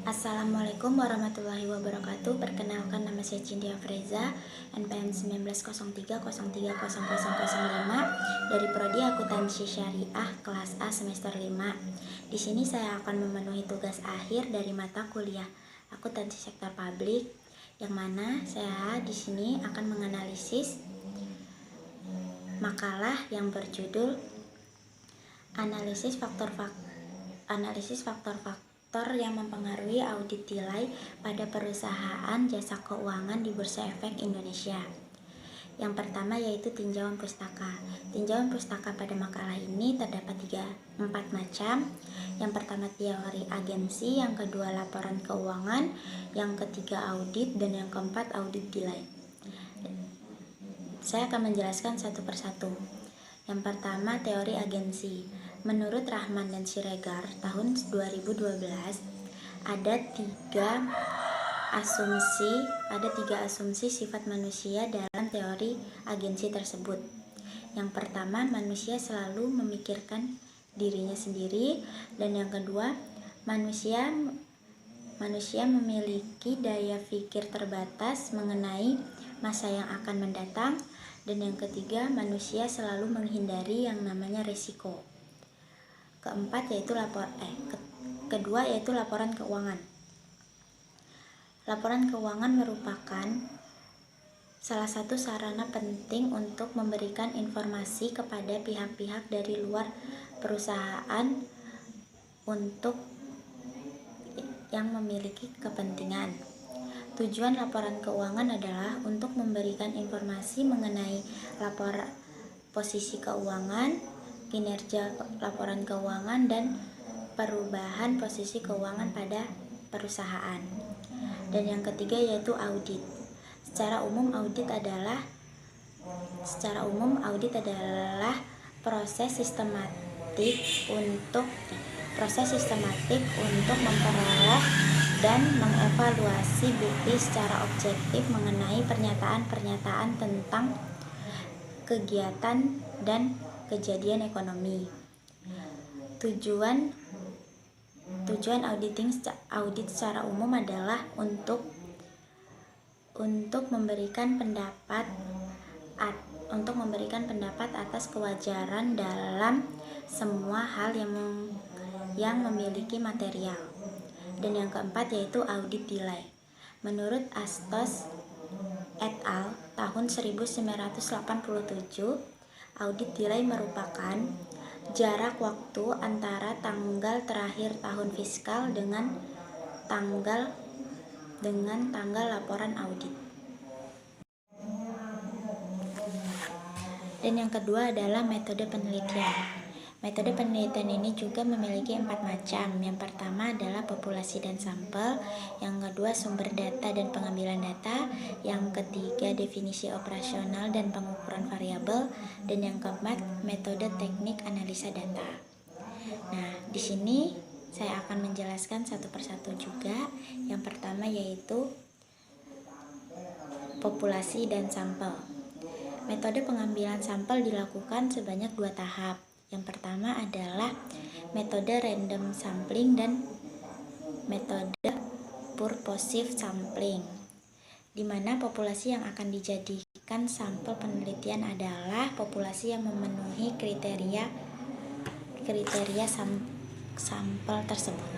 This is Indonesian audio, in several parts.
Assalamualaikum warahmatullahi wabarakatuh. Perkenalkan, nama saya Cindy Freza, NPM 1903030005 dari Prodi Akuntansi Syariah kelas A semester 5. Di sini saya akan memenuhi tugas akhir dari mata kuliah Akuntansi Sektor Publik, yang mana saya di sini akan menganalisis makalah yang berjudul analisis faktor-faktor yang mempengaruhi audit nilai pada perusahaan jasa keuangan di Bursa Efek Indonesia. Yang pertama yaitu tinjauan pustaka. Tinjauan pustaka pada makalah ini terdapat 4 macam. Yang pertama teori agensi, yang kedua laporan keuangan, yang ketiga audit, dan yang keempat audit nilai. Saya akan menjelaskan satu persatu. Yang pertama teori agensi. Menurut Rahman dan Siregar tahun 2012 ada tiga asumsi sifat manusia dalam teori agensi tersebut. Yang pertama, manusia selalu memikirkan dirinya sendiri, dan yang kedua, manusia memiliki daya pikir terbatas mengenai masa yang akan mendatang, dan yang ketiga, manusia selalu menghindari yang namanya risiko. Kedua yaitu laporan keuangan. Laporan keuangan merupakan salah satu sarana penting untuk memberikan informasi kepada pihak-pihak dari luar perusahaan untuk yang memiliki kepentingan. Tujuan laporan keuangan adalah untuk memberikan informasi mengenai posisi keuangan, kinerja laporan keuangan, dan perubahan posisi keuangan pada perusahaan. Dan yang ketiga yaitu audit. Secara umum audit adalah proses sistematik untuk memperoleh dan mengevaluasi bukti secara objektif mengenai pernyataan-pernyataan tentang kegiatan dan kejadian ekonomi. Tujuan audit secara umum adalah untuk memberikan pendapat atas kewajaran dalam semua hal yang memiliki material. Dan yang keempat yaitu audit nilai. Menurut Astos et al. Tahun 1987, audit nilai merupakan jarak waktu antara tanggal terakhir tahun fiskal dengan tanggal laporan audit. Dan yang kedua adalah metode penelitian. Metode penelitian ini juga memiliki 4 macam. Yang pertama adalah populasi dan sampel, yang kedua sumber data dan pengambilan data, yang ketiga definisi operasional dan pengukuran variabel, dan yang keempat metode teknik analisa data. Nah, di sini saya akan menjelaskan satu persatu juga. Yang pertama yaitu populasi dan sampel. Metode pengambilan sampel dilakukan sebanyak 2 tahap. Yang pertama adalah metode random sampling dan metode purposive sampling, di mana populasi yang akan dijadikan sampel penelitian adalah populasi yang memenuhi kriteria sampel tersebut.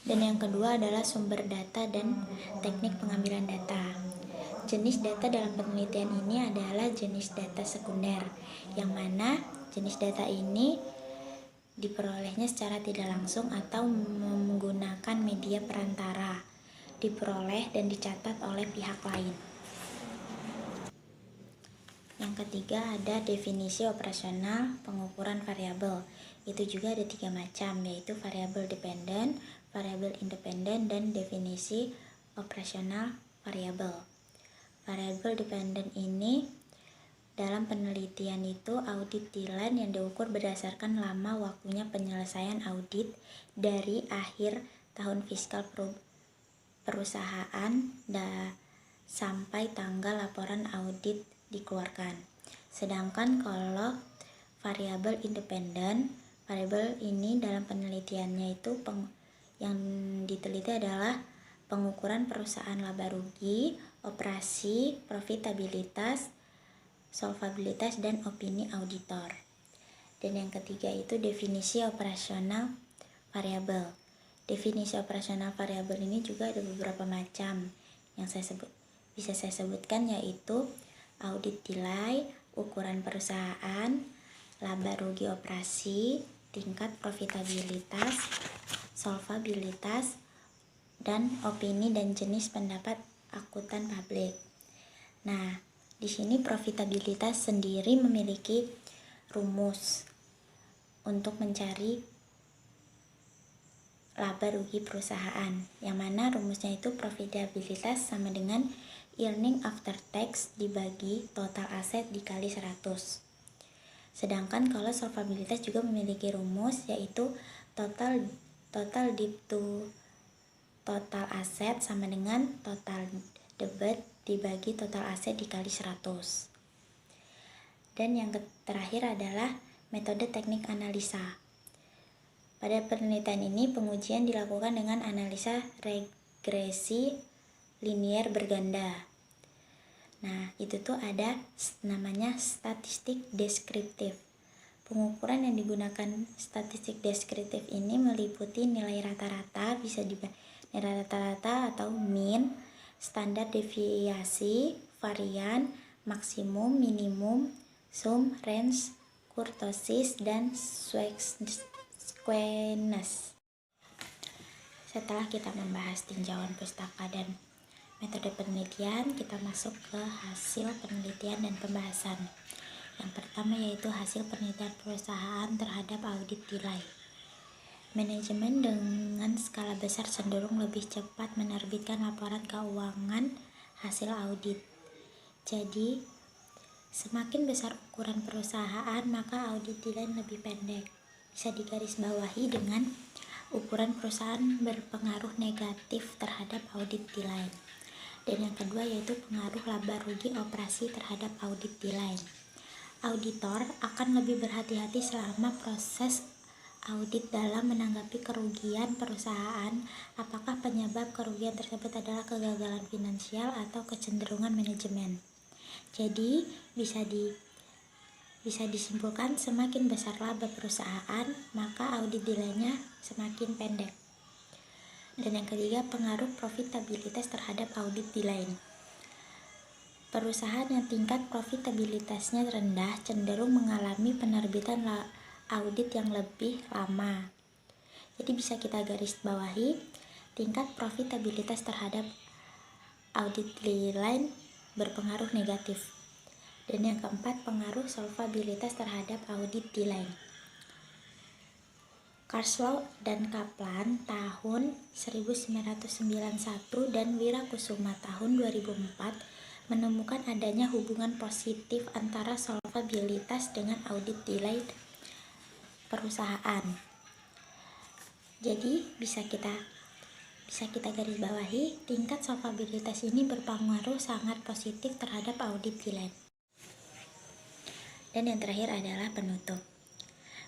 Dan yang kedua adalah sumber data dan teknik pengambilan data. Jenis data dalam penelitian ini adalah jenis data sekunder, yang mana jenis data ini diperolehnya secara tidak langsung atau menggunakan media perantara, diperoleh dan dicatat oleh pihak lain. Yang ketiga ada definisi operasional pengukuran variabel. Itu juga ada 3 macam, yaitu variabel dependen, variabel independen, dan definisi operasional variabel. Variabel dependen ini dalam penelitian itu audit nilai yang diukur berdasarkan lama waktunya penyelesaian audit dari akhir tahun fiskal perusahaan sampai tanggal laporan audit dikeluarkan. Sedangkan kalau variabel independen Variabel ini dalam penelitiannya itu yang diteliti adalah pengukuran perusahaan laba rugi, operasi, profitabilitas, solvabilitas, dan opini auditor. Dan yang ketiga itu definisi operasional variabel. Definisi operasional variabel ini juga ada beberapa macam yang bisa saya sebutkan, yaitu audit nilai, ukuran perusahaan, laba rugi operasi, tingkat profitabilitas, solvabilitas, dan opini dan jenis pendapat akuntan publik. Nah, di sini profitabilitas sendiri memiliki rumus untuk mencari laba rugi perusahaan, yang mana rumusnya itu profitabilitas sama dengan earning after tax dibagi total aset dikali 100. Sedangkan kalau solvabilitas juga memiliki rumus, yaitu total debt to total aset sama dengan total debit dibagi total aset dikali 100. Dan yang terakhir adalah metode teknik analisa. Pada penelitian ini pengujian dilakukan dengan analisa regresi linier berganda. Nah, itu tuh ada namanya statistik deskriptif. Pengukuran yang digunakan statistik deskriptif ini meliputi nilai rata-rata, bisa nilai rata-rata atau mean, standar deviasi, varian, maksimum, minimum, sum, range, kurtosis, dan squeness. Setelah kita membahas tinjauan pustaka dan metode penelitian, kita masuk ke hasil penelitian dan pembahasan. Yang pertama yaitu hasil penelitian perusahaan terhadap audit nilai. Manajemen dengan skala besar cenderung lebih cepat menerbitkan laporan keuangan hasil audit. Jadi, semakin besar ukuran perusahaan, maka audit nilai lebih pendek. Bisa digarisbawahi dengan ukuran perusahaan berpengaruh negatif terhadap audit nilai. Dan yang kedua yaitu pengaruh laba rugi operasi terhadap audit nilai. Auditor akan lebih berhati-hati selama proses audit dalam menanggapi kerugian perusahaan, apakah penyebab kerugian tersebut adalah kegagalan finansial atau kecenderungan manajemen. Jadi bisa disimpulkan semakin besar laba perusahaan, maka audit nilainya semakin pendek. Dan yang ketiga, pengaruh profitabilitas terhadap audit nilai. Perusahaan yang tingkat profitabilitasnya rendah cenderung mengalami penerbitan audit yang lebih lama. Jadi bisa kita garis bawahi, tingkat profitabilitas terhadap audit nilai berpengaruh negatif. Dan yang keempat, pengaruh solvabilitas terhadap audit nilai. Carsley dan Kaplan tahun 1991 dan Wirakusuma tahun 2004 menemukan adanya hubungan positif antara solvabilitas dengan audit nilai perusahaan. Jadi bisa kita garis bawahi, tingkat solvabilitas ini berpengaruh sangat positif terhadap audit nilai. Dan yang terakhir adalah penutup.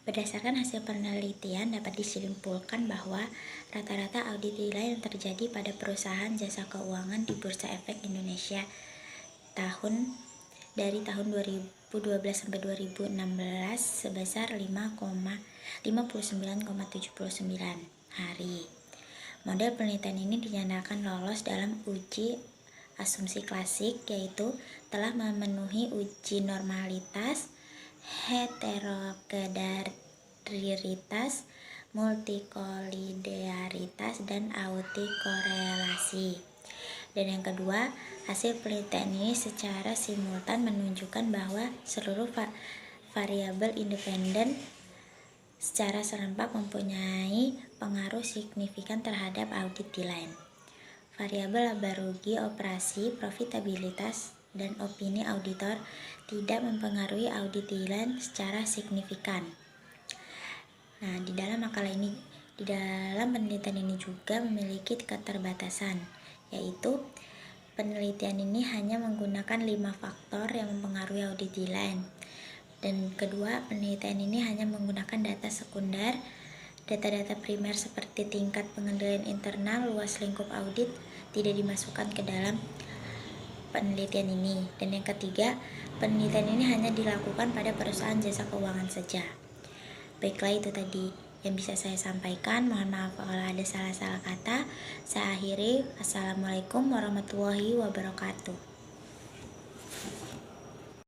Berdasarkan hasil penelitian dapat disimpulkan bahwa rata-rata audit nilai yang terjadi pada perusahaan jasa keuangan di Bursa Efek Indonesia dari tahun 2012 sampai 2016 sebesar 59,79 hari. Model penelitian ini dinyatakan lolos dalam uji asumsi klasik, yaitu telah memenuhi uji normalitas, heterogenearitas, multikolinearitas, dan autokorelasi. Dan yang kedua, hasil penelitian ini secara simultan menunjukkan bahwa seluruh variabel independen secara serempak mempunyai pengaruh signifikan terhadap audit nilai. Variabel laba rugi operasi, profitabilitas, dan opini auditor tidak mempengaruhi audit nilai secara signifikan. Nah, di dalam penelitian ini juga memiliki keterbatasan, yaitu penelitian ini hanya menggunakan 5 faktor yang mempengaruhi audit nilai. Dan kedua, penelitian ini hanya menggunakan data sekunder. Data-data primer seperti tingkat pengendalian internal, luas lingkup audit tidak dimasukkan ke dalam penelitian ini. Dan yang ketiga, penelitian ini hanya dilakukan pada perusahaan jasa keuangan saja. Baiklah, itu tadi yang bisa saya sampaikan. Mohon maaf kalau ada salah-salah kata. Saya akhiri. Assalamualaikum warahmatullahi wabarakatuh.